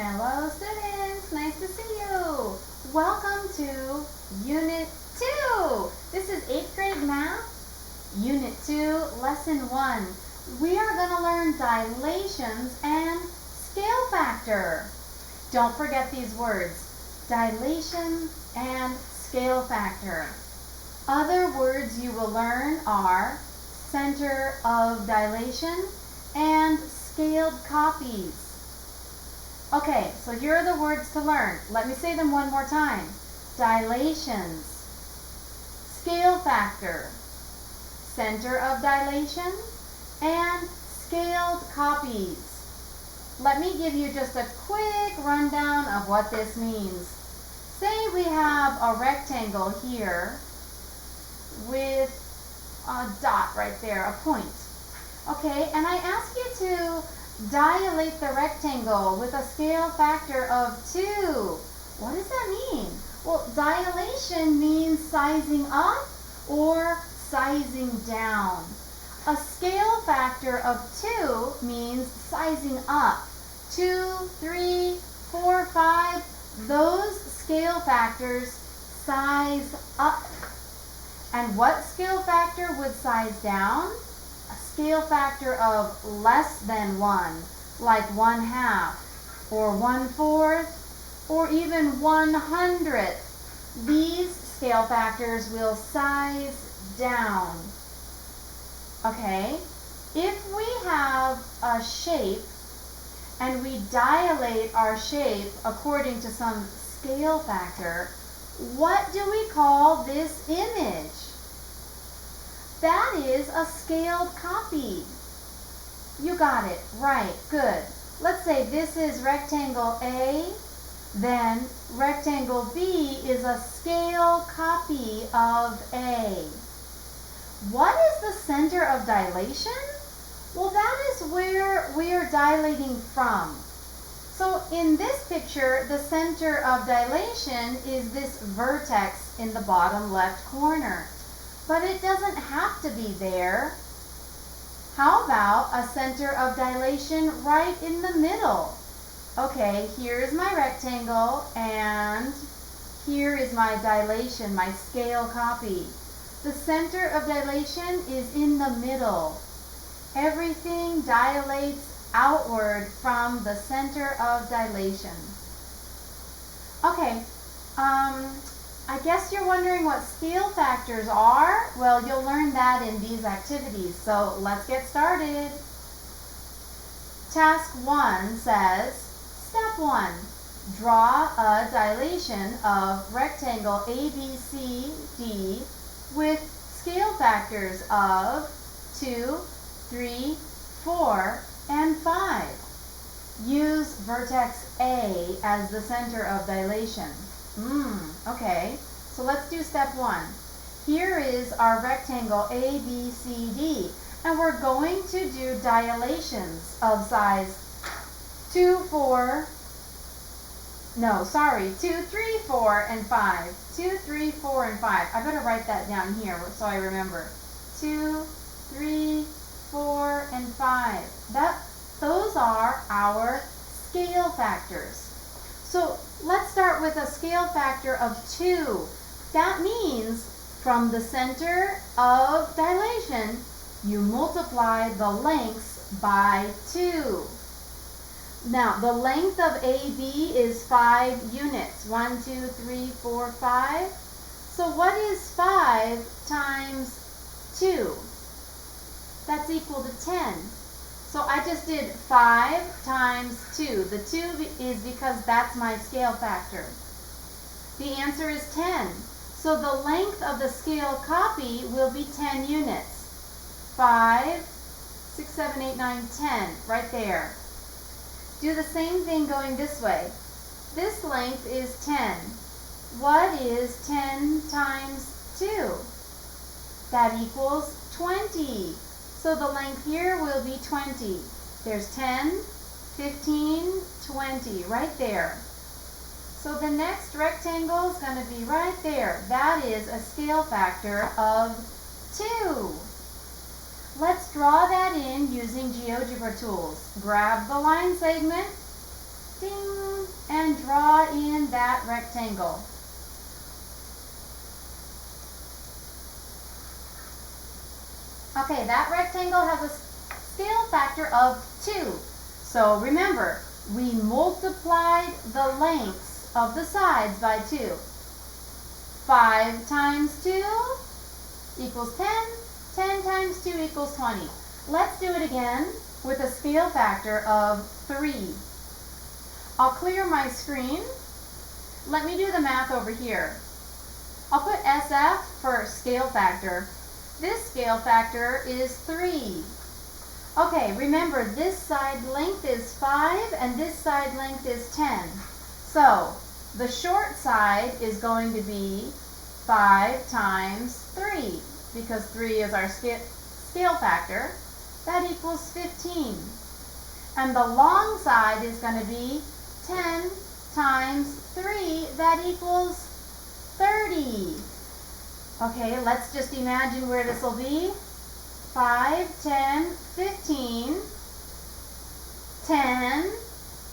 Hello students, nice to see you. Welcome to Unit 2. This is 8th grade math, Unit 2, Lesson 1. We are going to learn dilations and scale factor. Don't forget these words, dilation and scale factor. Other words you will learn are center of dilation and scaled copies. Okay, so here are the words to learn. Let me say them one more time. Dilations, scale factor, center of dilation, and scaled copies. Let me give you just a quick rundown of what this means. Say we have a rectangle here with a dot right there, a point. Okay, and I ask you to dilate the rectangle with a scale factor of 2. What does that mean? Well, dilation means sizing up or sizing down. A scale factor of 2 means sizing up. 2, 3, 4, 5, those scale factors size up. And what scale factor would size down? A scale factor of less than 1, like 1/2, or 1/4, or even 1/100. These scale factors will size down. Okay, if we have a shape and we dilate our shape according to some scale factor, what do we call this image? That is a scaled copy. You got it, right, good. Let's say this is rectangle A, then rectangle B is a scale copy of A. What is the center of dilation? Well, that is where we are dilating from. So in this picture, the center of dilation is this vertex in the bottom left corner. But it doesn't have to be there. How about a center of dilation right in the middle? Okay, here's my rectangle and here is my dilation, my scale copy. The center of dilation is in the middle. Everything dilates outward from the center of dilation. Okay, I guess you're wondering what scale factors are. Well, you'll learn that in these activities. So let's get started. Task 1 says, Step 1, draw a dilation of rectangle ABCD with scale factors of 2, 3, 4, and 5. Use vertex A as the center of dilation. Okay, so let's do step 1. Here is our rectangle ABCD, and we're going to do dilations of size 2, 3, 4, and 5. 2, 3, 4, and 5. I better write that down here so I remember. 2, 3, 4, and 5. Those are our scale factors. So let's start with a scale factor of 2. That means from the center of dilation, you multiply the lengths by 2. Now, the length of AB is 5 units. 1, 2, 3, 4, 5. So what is 5 times 2? That's equal to 10. So I just did 5 times 2. The 2 is because that's my scale factor. The answer is 10. So the length of the scale copy will be 10 units. 5, 6, 7, 8, 9, 10, right there. Do the same thing going this way. This length is 10. What is 10 times 2? That equals 20. So the length here will be 20. There's 10, 15, 20, right there. So the next rectangle is going to be right there. That is a scale factor of 2. Let's draw that in using GeoGebra tools. Grab the line segment. Ding! that rectangle? Okay, that rectangle has a scale factor of 2. So remember, we multiplied the lengths of the sides by 2. 5 times 2 equals 10. 10 times 2 equals 20. Let's do it again with a scale factor of 3. I'll clear my screen. Let me do the math over here. I'll put SF for scale factor. This scale factor is 3. Okay, remember this side length is 5 and this side length is 10. So the short side is going to be 5 times 3 because 3 is our scale factor. That equals 15. And the long side is going to be 10 times 3. That equals 30. Okay, let's just imagine where this will be. 5, 10, 15, 10,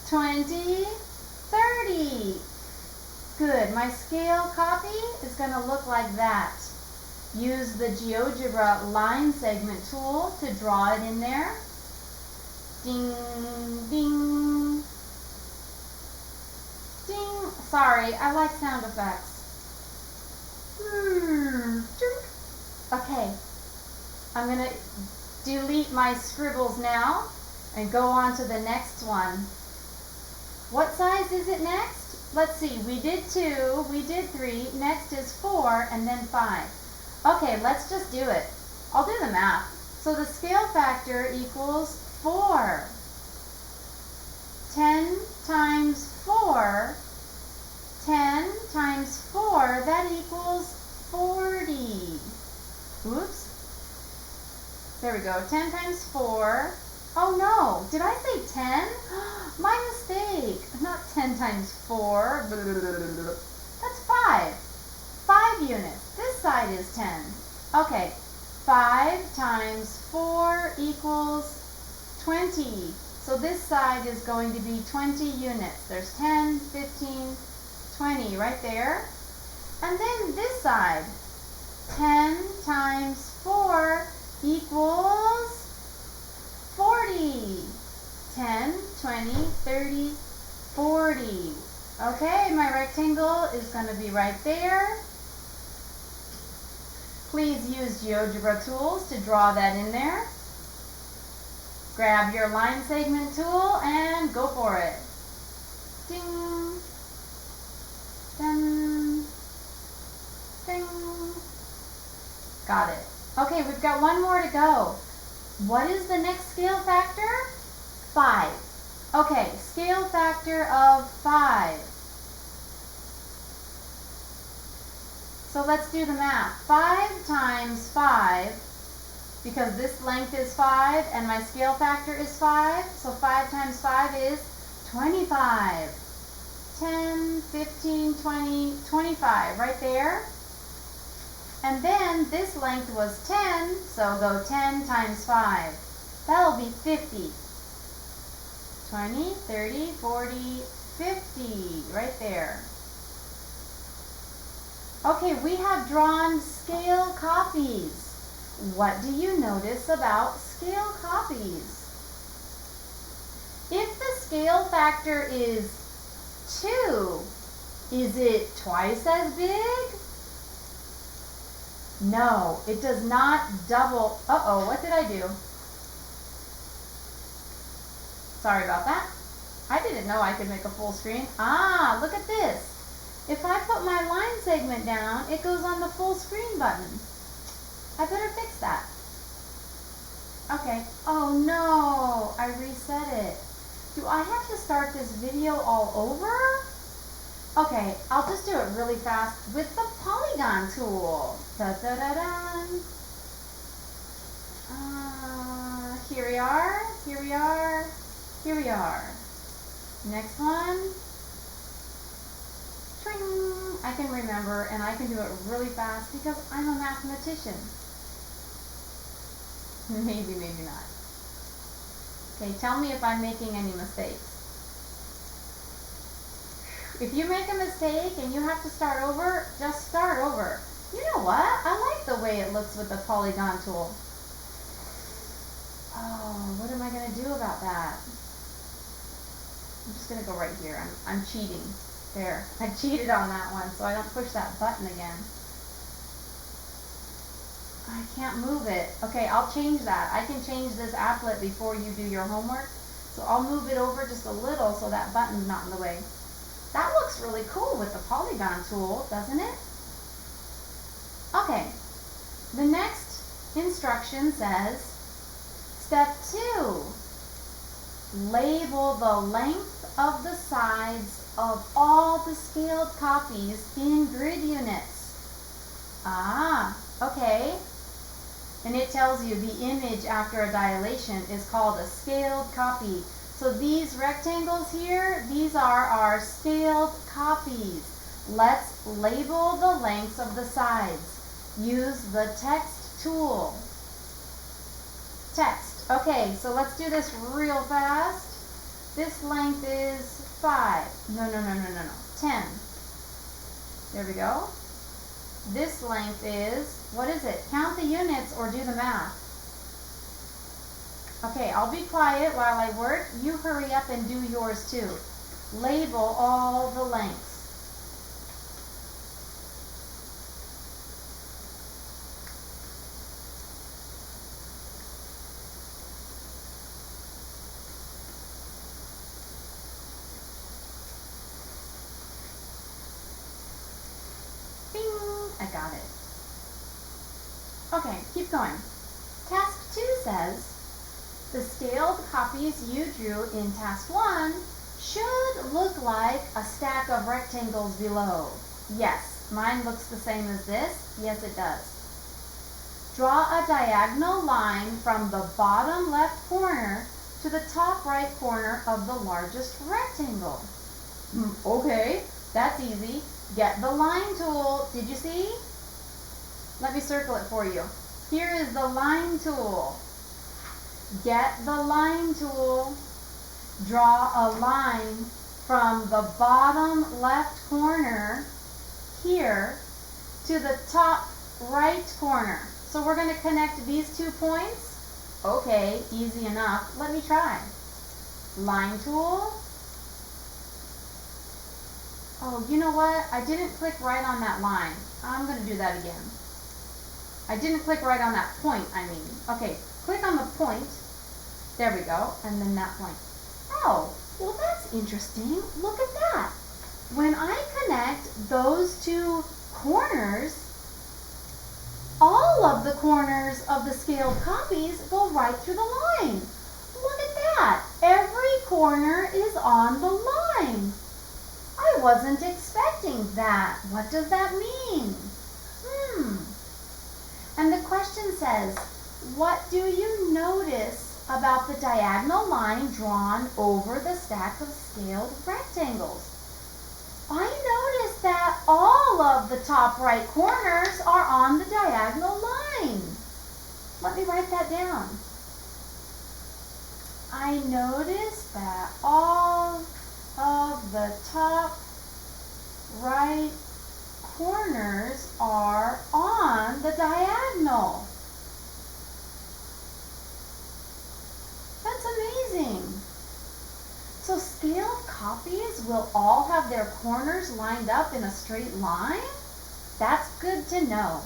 20, 30. Good. My scale copy is going to look like that. Use the GeoGebra line segment tool to draw it in there. Ding, ding, ding. Sorry, I like sound effects. Okay, I'm going to delete my scribbles now and go on to the next one. What size is it next? Let's see, we did 2, we did 3, next is 4, and then 5. Okay, let's just do it. I'll do the math. So the scale factor equals 4. 10 times 4, 10 times 4, that equals 40. Oops. There we go. 10 times 4. Oh no, did I say 10? My mistake. Not 10 times 4. That's 5. 5 units. This side is 10. Okay, 5 times 4 equals 20. So this side is going to be 20 units. There's 10, 15, 20 right there. And then this side, 10 times 4 equals 40. 10, 20, 30, 40. Okay, my rectangle is going to be right there. Please use GeoGebra tools to draw that in there. Grab your line segment tool and go for it. Ding, ding, ding. Got it. Okay, we've got one more to go. What is the next scale factor? 5. Okay, scale factor of 5. So let's do the math. 5 times 5, because this length is 5 and my scale factor is 5, so 5 times 5 is 25. 10, 15, 20, 25, right there. And then this length was 10, so go 10 times 5. That'll be 50. 20, 30, 40, 50, right there. Okay, we have drawn scale copies. What do you notice about scale copies? If the scale factor is 2, is it twice as big? No, it does not double. Uh-oh, what did I do? Sorry about that. I didn't know I could make a full screen. Ah, look at this. If I put my line segment down, it goes on the full screen button. I better fix that. Okay. Oh no, I reset it. Do I have to start this video all over? Okay, I'll just do it really fast with the polygon tool. Da-da-da-da. Here we are, here we are, here we are. Next one. Tring. I can remember and I can do it really fast because I'm a mathematician. Maybe, maybe not. Okay, tell me if I'm making any mistakes. If you make a mistake and you have to start over, just start over. You know what? I like the way it looks with the polygon tool. Oh, what am I going to do about that? I'm just going to go right here. I'm cheating. There. I cheated on that one, so I don't push that button again. I can't move it. Okay, I'll change that. I can change this applet before you do your homework. So I'll move it over just a little so that button's not in the way. That looks really cool with the polygon tool, doesn't it? Okay, the next instruction says, step 2, label the length of the sides of all the scaled copies in grid units. Ah, okay. And it tells you the image after a dilation is called a scaled copy. So these rectangles here, these are our scaled copies. Let's label the lengths of the sides. Use the text tool. Text. Okay, so let's do this real fast. This length is 5. No. 10. There we go. This length is, what is it? Count the units or do the math. Okay, I'll be quiet while I work. You hurry up and do yours too. Label all the lengths. I got it. Okay, keep going. Task 2 says, the scaled copies you drew in task 1 should look like a stack of rectangles below. Yes, mine looks the same as this. Yes, it does. Draw a diagonal line from the bottom left corner to the top right corner of the largest rectangle. Okay, that's easy. Get the line tool. Did you see? Let me circle it for you. Here is the line tool. Get the line tool. Draw a line from the bottom left corner here to the top right corner. So we're going to connect these 2 points. Okay, easy enough. Let me try. Line tool. Oh, you know what? I didn't click right on that line. I'm going to do that again. I didn't click right on that point, I mean. Okay, click on the point. There we go. And then that point. Oh, well that's interesting. Look at that. When I connect those 2 corners, all of the corners of the scaled copies go right through the line. Look at that. Every corner is on the line. I wasn't expecting that. What does that mean? And the question says, what do you notice about the diagonal line drawn over the stack of scaled rectangles? I noticed that all of the top right corners are on the diagonal line. Let me write that down. I noticed that all of the top right corners are on the diagonal. That's amazing. So scaled copies will all have their corners lined up in a straight line? That's good to know.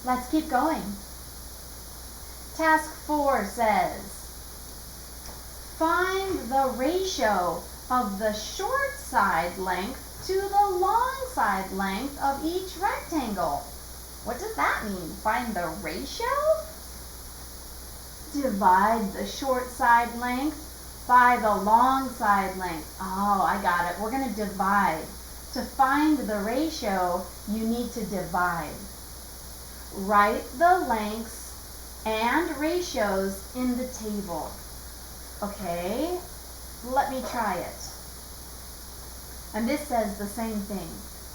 Let's keep going. Task 4 says, find the ratio of the short side length to the long side length of each rectangle. What does that mean? Find the ratio? Divide the short side length by the long side length. Oh, I got it. We're going to divide. To find the ratio, you need to divide. Write the lengths and ratios in the table. Okay, let me try it. And this says the same thing.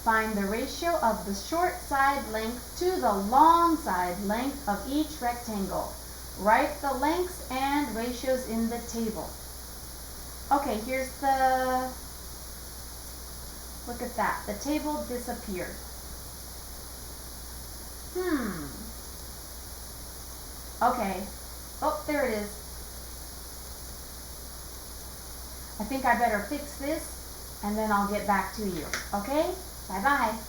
Find the ratio of the short side length to the long side length of each rectangle. Write the lengths and ratios in the table. Okay, here's the Look at that. The table disappeared. Okay. Oh, there it is. I think I better fix this and then I'll get back to you. Okay? Bye-bye.